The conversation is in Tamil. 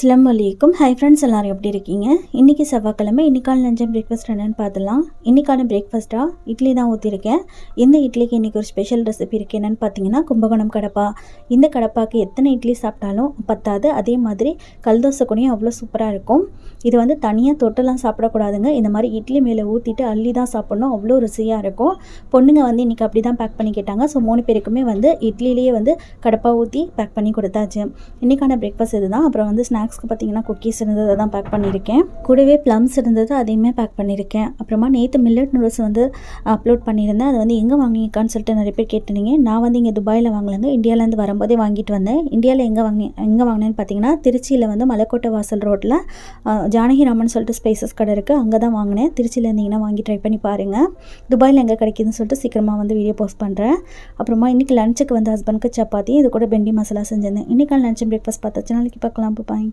அஸ்ஸலாமு அலைக்கும். ஹை ஃப்ரெண்ட்ஸ், எல்லோரும் எப்படி இருக்கீங்க? இன்றைக்கி செவ்வாய்க்கிழமை. இன்றைக்கான லஞ்ச் பிரேக்ஃபாஸ்ட் என்னென்னு பார்த்துலாம். இன்றைக்கான பிரேக்ஃபாஸ்ட்டாக இட்லி தான் ஊற்றிருக்கேன். இந்த இட்லிக்கு இன்றைக்கி ஒரு ஸ்பெஷல் ரெசிபி இருக்குது. என்னென்னு பார்த்தீங்கன்னா, கும்பகோணம் கடப்பா. இந்த கடப்பாக்கு எத்தனை இட்லி சாப்பிட்டாலும் பத்தாது. அதே மாதிரி கல்தோசை கூடயும் அவ்வளோ சூப்பராக இருக்கும். இது வந்து தனியாக தொட்டெல்லாம் சாப்பிடக்கூடாதுங்க. இந்த மாதிரி இட்லி மேலே ஊற்றிட்டு அள்ளி தான் சாப்பிட்ணும். அவ்வளோ ருசியாக இருக்கும். பொண்ணுங்க வந்து இன்றைக்கி அப்படி தான் பேக் பண்ணி கேட்டாங்க. ஸோ 3 பேருக்குமே வந்து இட்லிலேயே வந்து கடப்பா ஊற்றி பேக் பண்ணி கொடுத்தாச்சு. இன்றைக்கான பிரேக்ஃபாஸ்ட் இது தான். அப்புறம் வந்து ஸ்நாக்ஸ்க்கு பார்த்தீங்கன்னா குக்கீஸ் இருந்தது, தான் பேக் பண்ணியிருக்கேன். கூடவே ப்ளம்ஸ் இருந்தது, அதையுமே பேக் பண்ணியிருக்கேன். அப்புறமா நேற்று மில்லட் நூடுல்ஸ் வந்து அப்லோட் பண்ணியிருந்தேன். அது வந்து எங்கே வாங்கியிருக்கான்னு சொல்லிட்டு நிறைய பேர் கேட்டுருந்தீங்க. நான் வந்து இங்கே துபாயில் வாங்கலைங்க, இந்தியாவிலேருந்து வரும்போதே வாங்கிட்டு வந்தேன். இந்தியாவில் எங்கே வாங்கினேன்னு பார்த்தீங்கன்னா, திருச்சியில் வந்து மலைக்கோட்டை வாசல் ரோட்டில் ஜானகிராமன் சொல்லிட்டு ஸ்பைசஸ் கடை இருக்குது, அங்கே தான் வாங்கினேன். திருச்சியில் இருந்தீங்கன்னா வாங்கி ட்ரை பண்ணி பாருங்கள். துபாயில் எங்கே கிடைக்குதுன்னு சொல்லிட்டு சீக்கிரமாக வந்து வீடியோ போஸ்ட் பண்ணுறேன். அப்புறமா இன்றைக்கி லஞ்சுக்கு வந்து ஹஸ்பண்டுக்கு சப்பாத்தி, இது கூட பெண்டி மசாலா செஞ்சிருந்தேன். இன்றைக்கான லஞ்ச் பிரேக்ஃபாஸ்ட் பார்த்தாச்சு. நாளைக்கு பார்க்கலாம். பாய்.